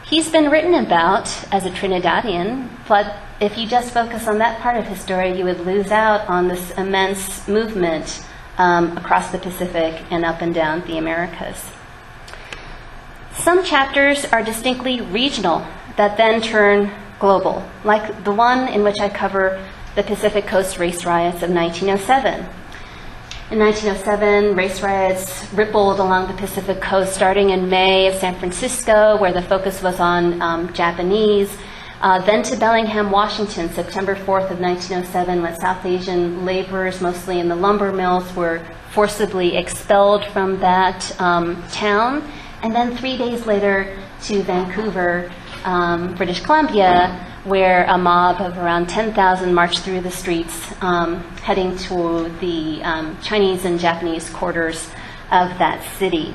He's been written about as a Trinidadian, but if you just focus on that part of his story, you would lose out on this immense movement across the Pacific and up and down the Americas. Some chapters are distinctly regional that then turn global, like the one in which I cover the Pacific Coast race riots of 1907. In 1907, race riots rippled along the Pacific Coast, starting in May of San Francisco, where the focus was on Japanese, then to Bellingham, Washington, September 4th of 1907, when South Asian laborers, mostly in the lumber mills, were forcibly expelled from that town. And then 3 days later to Vancouver, British Columbia, where a mob of around 10,000 marched through the streets, heading to the Chinese and Japanese quarters of that city.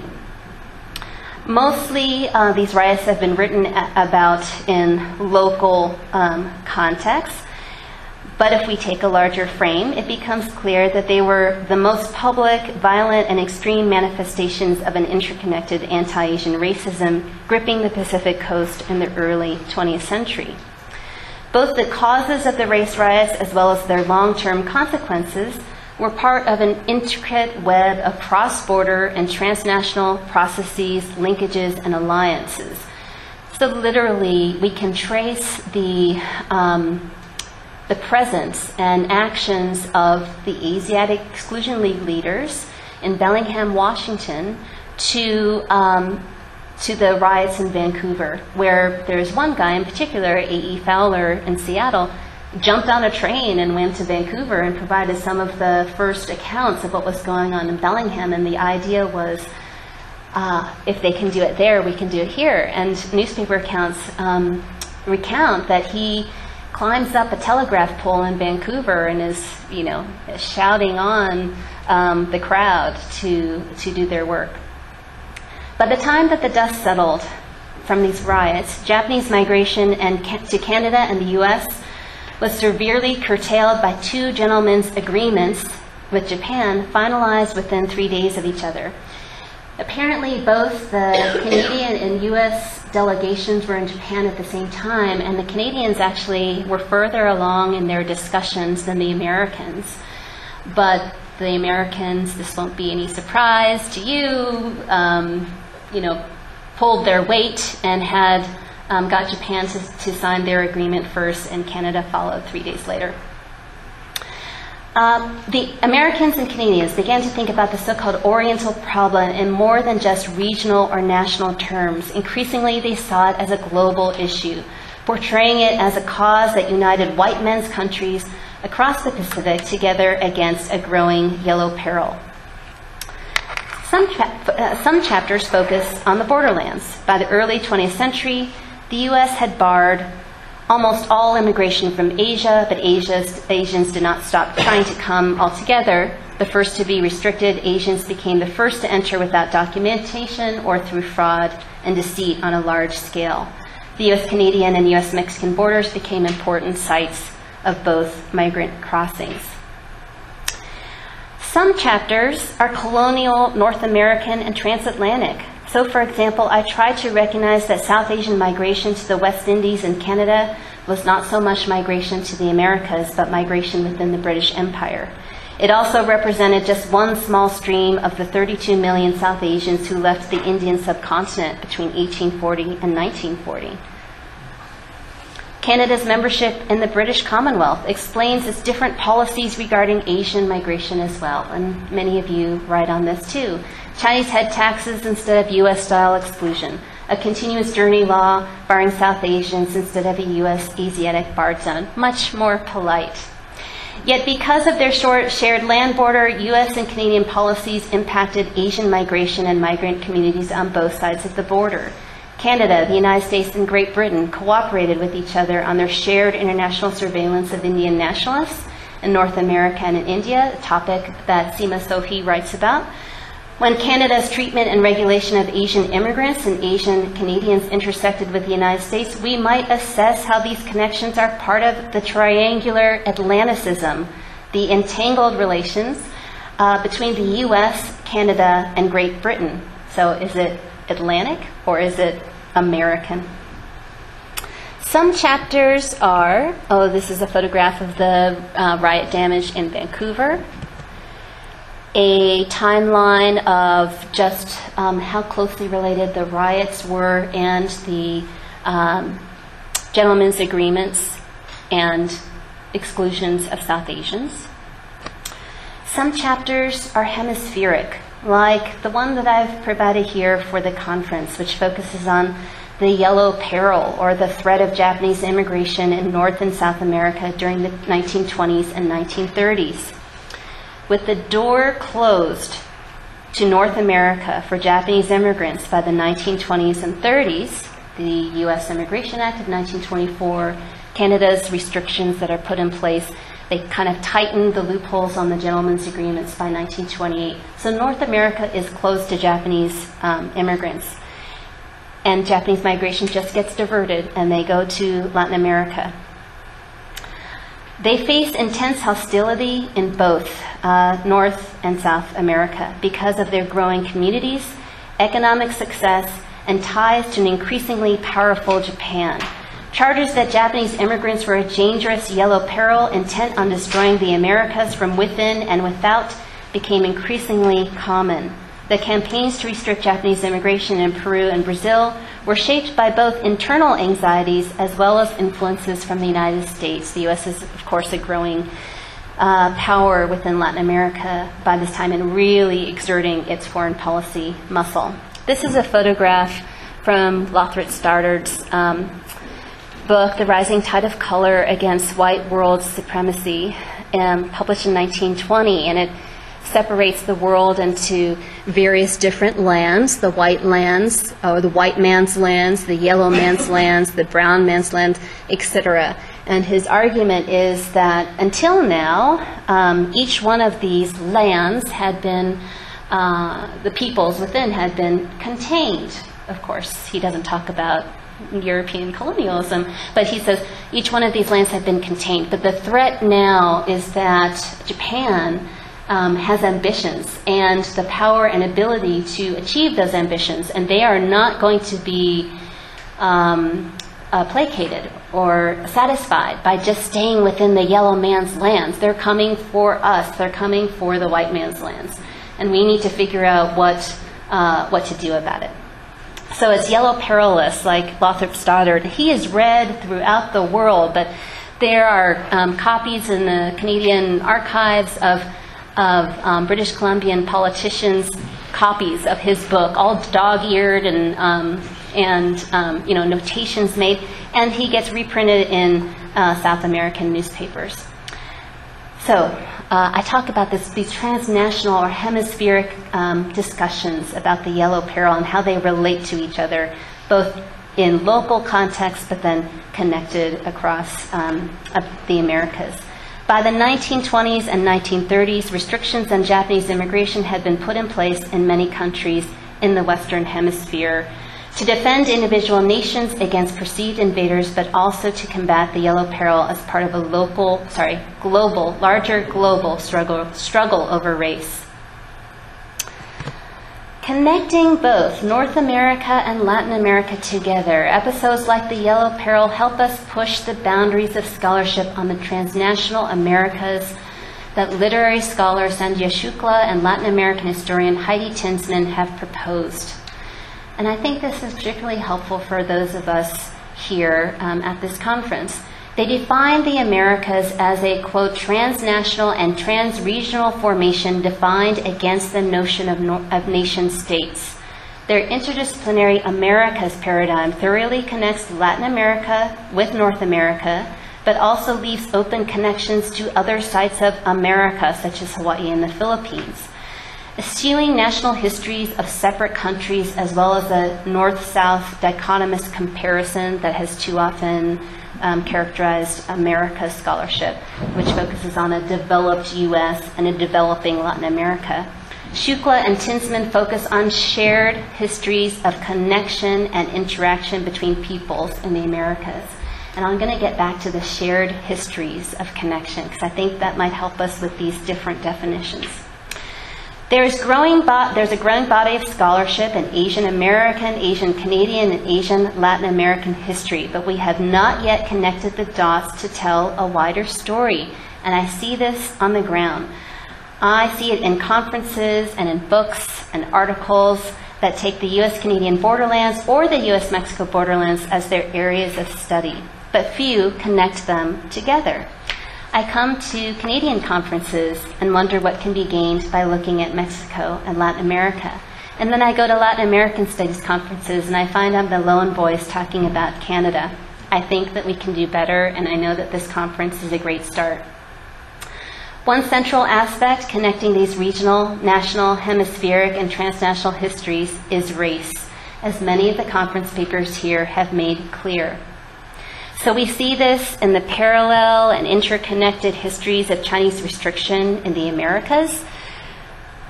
Mostly, these riots have been written about in local contexts, but if we take a larger frame, it becomes clear that they were the most public, violent, and extreme manifestations of an interconnected anti-Asian racism gripping the Pacific Coast in the early 20th century. Both the causes of the race riots as well as their long-term consequences were part of an intricate web of cross-border and transnational processes, linkages, and alliances. So literally, we can trace the presence and actions of the Asiatic Exclusion League leaders in Bellingham, Washington, to the riots in Vancouver, where there's one guy in particular, A.E. Fowler in Seattle, jumped on a train and went to Vancouver and provided some of the first accounts of what was going on in Bellingham. And the idea was, if they can do it there, we can do it here. And newspaper accounts recount that he climbs up a telegraph pole in Vancouver and is, shouting on the crowd to do their work. By the time that the dust settled from these riots, Japanese migration to Canada and the U.S. was severely curtailed by two gentlemen's agreements with Japan, finalized within 3 days of each other. Apparently, both the Canadian and U.S. delegations were in Japan at the same time, and the Canadians actually were further along in their discussions than the Americans. But the Americans, this won't be any surprise to you, pulled their weight and had got Japan to sign their agreement first, and Canada followed 3 days later. The Americans and Canadians began to think about the so-called Oriental problem in more than just regional or national terms. Increasingly, they saw it as a global issue, portraying it as a cause that united white men's countries across the Pacific together against a growing yellow peril. Some chapters focus on the borderlands. By the early 20th century, the U.S. had barred almost all immigration from Asia, but Asians did not stop trying to come altogether. The first to be restricted, Asians became the first to enter without documentation or through fraud and deceit on a large scale. The U.S.-Canadian and U.S.-Mexican borders became important sites of both migrant crossings. Some chapters are colonial, North American, and transatlantic. So, for example, I tried to recognize that South Asian migration to the West Indies and Canada was not so much migration to the Americas, but migration within the British Empire. It also represented just one small stream of the 32 million South Asians who left the Indian subcontinent between 1840 and 1940. Canada's membership in the British Commonwealth explains its different policies regarding Asian migration as well, and many of you write on this too. Chinese head taxes instead of U.S.-style exclusion, a continuous journey law barring South Asians instead of a U.S. Asiatic barred zone, much more polite. Yet because of their shared land border, U.S. and Canadian policies impacted Asian migration and migrant communities on both sides of the border. Canada, the United States, and Great Britain cooperated with each other on their shared international surveillance of Indian nationalists in North America and in India, a topic that Seema Sohi writes about. When Canada's treatment and regulation of Asian immigrants and Asian Canadians intersected with the United States, we might assess how these connections are part of the triangular Atlanticism, the entangled relations between the U.S., Canada, and Great Britain. So is it Atlantic or is it American? Some chapters are, this is a photograph of the riot damage in Vancouver, a timeline of just how closely related the riots were and the gentlemen's agreements and exclusions of South Asians. Some chapters are hemispheric, like the one that I've provided here for the conference, which focuses on the yellow peril or the threat of Japanese immigration in North and South America during the 1920s and 1930s. With the door closed to North America for Japanese immigrants by the 1920s and 30s, the U.S. Immigration Act of 1924, Canada's restrictions that are put in place, they kind of tightened the loopholes on the gentlemen's agreements by 1928. So North America is closed to Japanese immigrants. And Japanese migration just gets diverted and they go to Latin America. They face intense hostility in both North and South America because of their growing communities, economic success, and ties to an increasingly powerful Japan. Charges that Japanese immigrants were a dangerous yellow peril intent on destroying the Americas from within and without became increasingly common. The campaigns to restrict Japanese immigration in Peru and Brazil were shaped by both internal anxieties as well as influences from the United States. The U.S. is, of course, a growing power within Latin America by this time and really exerting its foreign policy muscle. This is a photograph from Lothrop Stoddard's book, The Rising Tide of Color Against White World Supremacy, published in 1920, and it separates the world into various different lands, the white lands, or the white man's lands, the yellow man's lands, the brown man's lands, etc. And his argument is that until now, each one of these lands had been, the peoples within had been contained. Of course, he doesn't talk about European colonialism, but he says each one of these lands had been contained. But the threat now is that Japan has ambitions and the power and ability to achieve those ambitions, and they are not going to be placated or satisfied by just staying within the yellow man's lands. They're coming for us. They're coming for the white man's lands, and we need to figure out what to do about it. So it's yellow perilous, like Lothrop Stoddard. He is read throughout the world, but there are copies in the Canadian archives of British Columbian politicians' copies of his book, all dog-eared and notations made, and he gets reprinted in South American newspapers. So I talk about these transnational or hemispheric discussions about the yellow peril and how they relate to each other, both in local context but then connected across the Americas. By the 1920s and 1930s, restrictions on Japanese immigration had been put in place in many countries in the Western Hemisphere to defend individual nations against perceived invaders, but also to combat the yellow peril as part of a larger global struggle over race. Connecting both North America and Latin America together, episodes like the Yellow Peril help us push the boundaries of scholarship on the transnational Americas that literary scholar Sanjay Shukla and Latin American historian Heidi Tinsman have proposed. And I think this is particularly helpful for those of us here at this conference. They define the Americas as a, quote, transnational and transregional formation defined against the notion of nation states. Their interdisciplinary Americas paradigm thoroughly connects Latin America with North America, but also leaves open connections to other sites of America, such as Hawaii and the Philippines. Eschewing national histories of separate countries as well as a north-south dichotomous comparison that has too often characterized America's scholarship, which focuses on a developed U.S. and a developing Latin America. Shukla and Tinsman focus on shared histories of connection and interaction between peoples in the Americas. And I'm going to get back to the shared histories of connection, because I think that might help us with these different definitions. There's a growing body of scholarship in Asian American, Asian Canadian, and Asian Latin American history, but we have not yet connected the dots to tell a wider story. And I see this on the ground. I see it in conferences and in books and articles that take the U.S.-Canadian borderlands or the U.S.-Mexico borderlands as their areas of study, but few connect them together. I come to Canadian conferences and wonder what can be gained by looking at Mexico and Latin America. And then I go to Latin American studies conferences and I find I'm the lone voice talking about Canada. I think that we can do better, and I know that this conference is a great start. One central aspect connecting these regional, national, hemispheric, and transnational histories is race, as many of the conference papers here have made clear. So we see this in the parallel and interconnected histories of Chinese restriction in the Americas.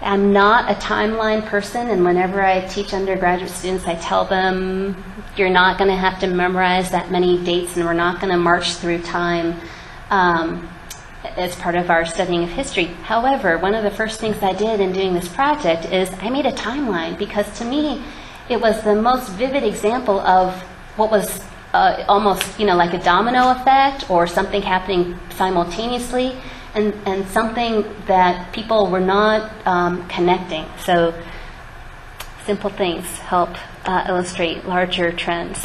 I'm not a timeline person, and whenever I teach undergraduate students, I tell them, you're not going to have to memorize that many dates, and we're not going to march through time as part of our studying of history. However, one of the first things I did in doing this project is I made a timeline, because to me, it was the most vivid example of what was almost, like a domino effect or something happening simultaneously, and something that people were not connecting. So simple things help illustrate larger trends.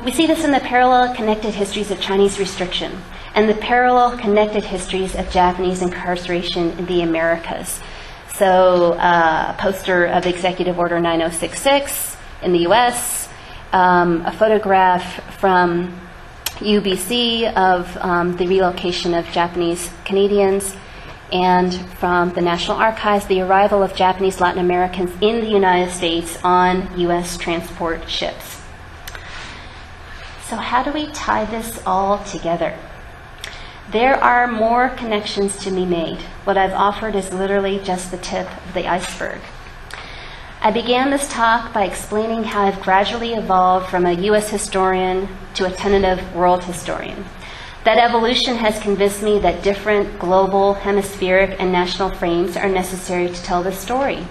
We see this in the parallel connected histories of Chinese restriction. and the parallel connected histories of Japanese incarceration in the Americas. So a poster of Executive Order 9066 in the US, a photograph from UBC of the relocation of Japanese Canadians, and from the National Archives, the arrival of Japanese Latin Americans in the United States on US transport ships. So how do we tie this all together? There are more connections to be made. What I've offered is literally just the tip of the iceberg. I began this talk by explaining how I've gradually evolved from a US historian to a tentative world historian. That evolution has convinced me that different global, hemispheric, and national frames are necessary to tell this story.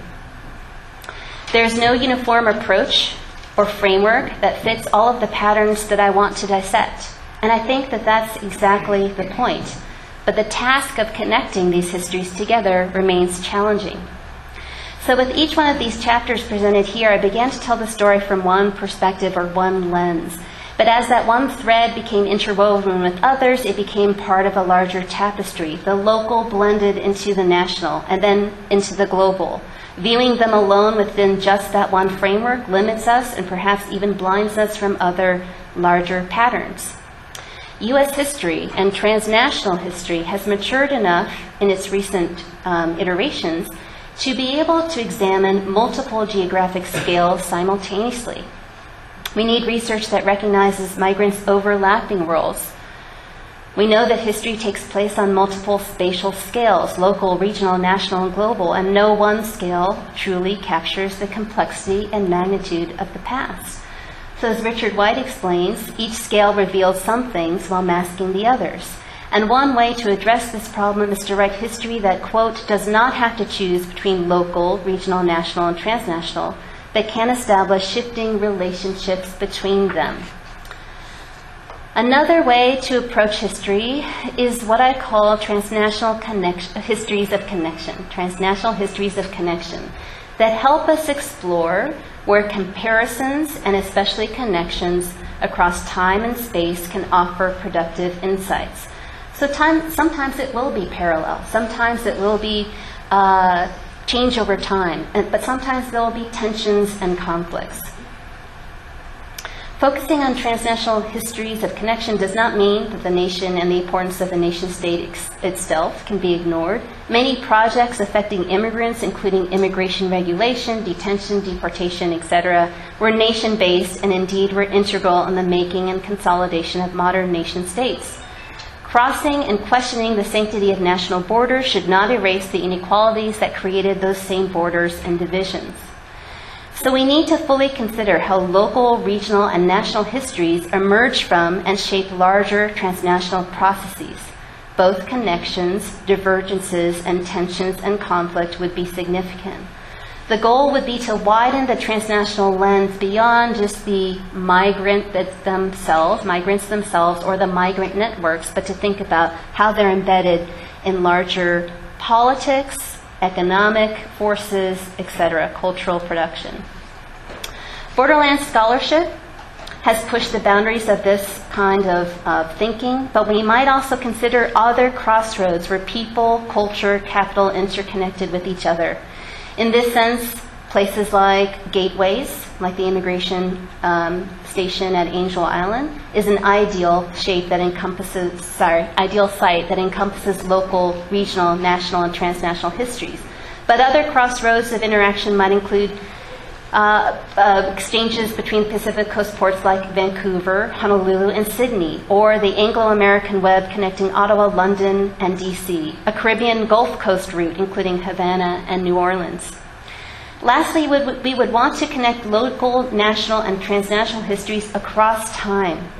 There's no uniform approach or framework that fits all of the patterns that I want to dissect. And I think that that's exactly the point. But the task of connecting these histories together remains challenging. So with each one of these chapters presented here, I began to tell the story from one perspective or one lens. But as that one thread became interwoven with others, it became part of a larger tapestry. The local blended into the national and then into the global. Viewing them alone within just that one framework limits us and perhaps even blinds us from other larger patterns. U.S. history and transnational history has matured enough in its recent iterations to be able to examine multiple geographic scales simultaneously. We need research that recognizes migrants' overlapping roles. We know that history takes place on multiple spatial scales, local, regional, national, and global, and no one scale truly captures the complexity and magnitude of the past. So as Richard White explains, each scale reveals some things while masking the others. And one way to address this problem is to write history that, quote, does not have to choose between local, regional, national, and transnational, that can establish shifting relationships between them. Another way to approach history is what I call transnational histories of connection, transnational histories of connection, that help us explore where comparisons and especially connections across time and space can offer productive insights. So sometimes it will be parallel, sometimes it will be change over time, but sometimes there will be tensions and conflicts. Focusing on transnational histories of connection does not mean that the nation and the importance of the nation-state itself can be ignored. Many projects affecting immigrants, including immigration regulation, detention, deportation, etc., were nation-based and indeed were integral in the making and consolidation of modern nation-states. Crossing and questioning the sanctity of national borders should not erase the inequalities that created those same borders and divisions. So we need to fully consider how local, regional, and national histories emerge from and shape larger transnational processes. Both connections, divergences, and tensions and conflict would be significant. The goal would be to widen the transnational lens beyond just the migrants themselves, or the migrant networks, but to think about how they're embedded in larger politics, economic forces, etc., cultural production. Borderland scholarship has pushed the boundaries of this kind of thinking, but we might also consider other crossroads where people, culture, capital interconnected with each other. In this sense, places like gateways, like the immigration station at Angel Island, is an ideal site that encompasses local, regional, national, and transnational histories. But other crossroads of interaction might include exchanges between Pacific Coast ports like Vancouver, Honolulu, and Sydney, or the Anglo-American web connecting Ottawa, London, and DC, a Caribbean Gulf Coast route including Havana and New Orleans. Lastly, we would want to connect local, national, and transnational histories across time.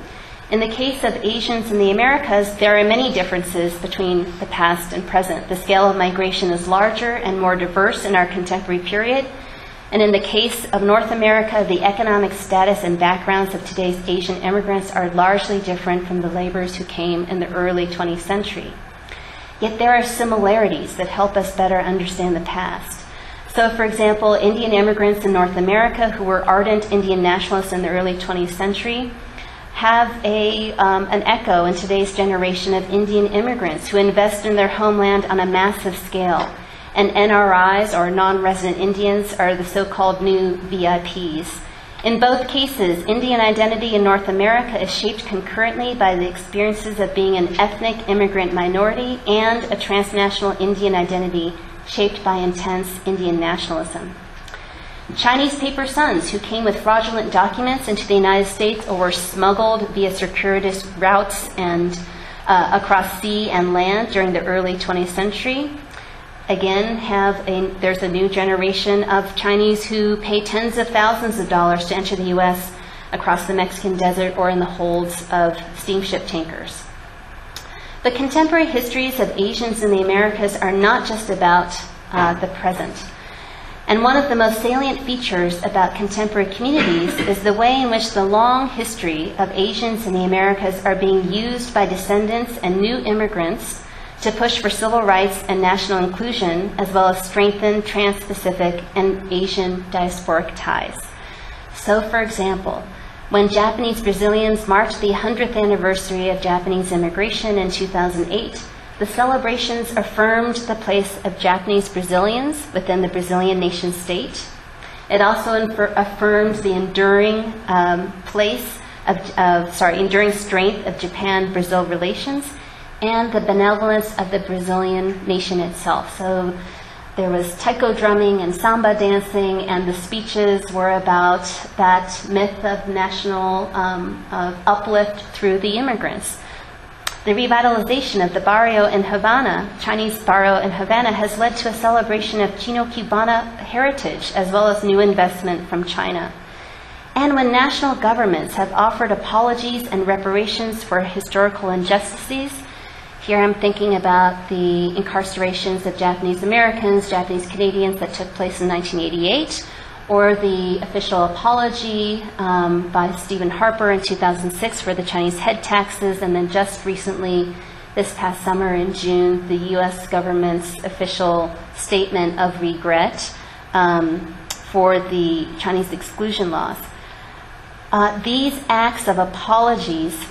In the case of Asians in the Americas, there are many differences between the past and present. The scale of migration is larger and more diverse in our contemporary period. And in the case of North America, the economic status and backgrounds of today's Asian immigrants are largely different from the laborers who came in the early 20th century. Yet there are similarities that help us better understand the past. So, for example, Indian immigrants in North America who were ardent Indian nationalists in the early 20th century have an echo in today's generation of Indian immigrants who invest in their homeland on a massive scale. And NRIs, or non-resident Indians, are the so-called new VIPs. In both cases, Indian identity in North America is shaped concurrently by the experiences of being an ethnic immigrant minority and a transnational Indian identity shaped by intense Indian nationalism. Chinese paper sons who came with fraudulent documents into the United States or were smuggled via circuitous routes and across sea and land during the early 20th century, again, there's a new generation of Chinese who pay tens of thousands of dollars to enter the U.S. across the Mexican desert or in the holds of steamship tankers. The contemporary histories of Asians in the Americas are not just about the present. And one of the most salient features about contemporary communities is the way in which the long history of Asians in the Americas are being used by descendants and new immigrants to push for civil rights and national inclusion, as well as strengthen trans-Pacific and Asian diasporic ties. So, for example, when Japanese Brazilians marked the 100th anniversary of Japanese immigration in 2008, the celebrations affirmed the place of Japanese Brazilians within the Brazilian nation state. It also affirmed the enduring enduring strength of Japan-Brazil relations and the benevolence of the Brazilian nation itself. So there was taiko drumming and samba dancing, and the speeches were about that myth of national uplift through the immigrants. The revitalization of the barrio in Havana, Chinese barrio in Havana, has led to a celebration of Chino-Cubana heritage as well as new investment from China. And when national governments have offered apologies and reparations for historical injustices, here I'm thinking about the incarcerations of Japanese Americans, Japanese Canadians that took place in 1988, or the official apology by Stephen Harper in 2006 for the Chinese head taxes, and then just recently, this past summer in June, the U.S. government's official statement of regret for the Chinese exclusion laws. These acts of apologies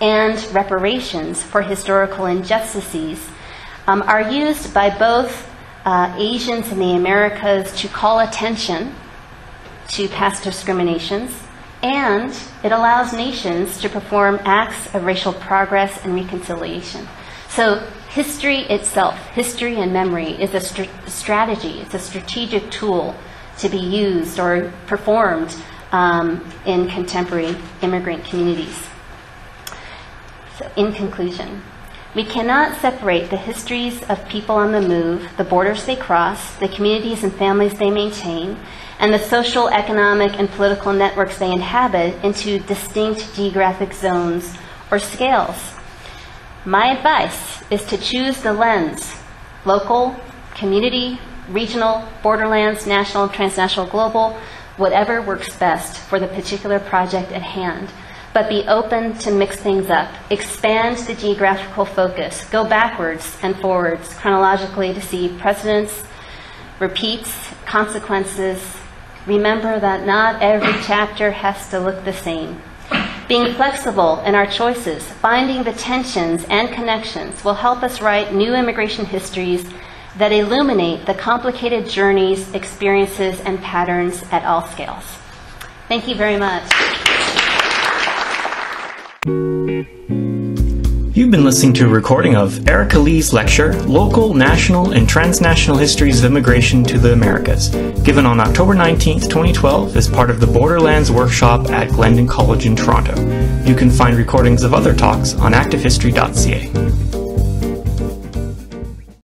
and reparations for historical injustices are used by both Asians in the Americas to call attention to past discriminations, and it allows nations to perform acts of racial progress and reconciliation. So history itself, history and memory, is a strategy, it's a strategic tool to be used or performed in contemporary immigrant communities. So in conclusion, we cannot separate the histories of people on the move, the borders they cross, the communities and families they maintain, and the social, economic, and political networks they inhabit into distinct geographic zones or scales. My advice is to choose the lens: local, community, regional, borderlands, national, transnational, global, whatever works best for the particular project at hand. But be open to mix things up. Expand the geographical focus. Go backwards and forwards chronologically to see precedents, repeats, consequences. Remember that not every chapter has to look the same. Being flexible in our choices, finding the tensions and connections will help us write new immigration histories that illuminate the complicated journeys, experiences, and patterns at all scales. Thank you very much. You've been listening to a recording of Erica Lee's lecture, Local, National, and Transnational Histories of Immigration to the Americas, given on October 19, 2012 as part of the Borderlands Workshop at Glendon College in Toronto. You can find recordings of other talks on ActiveHistory.ca.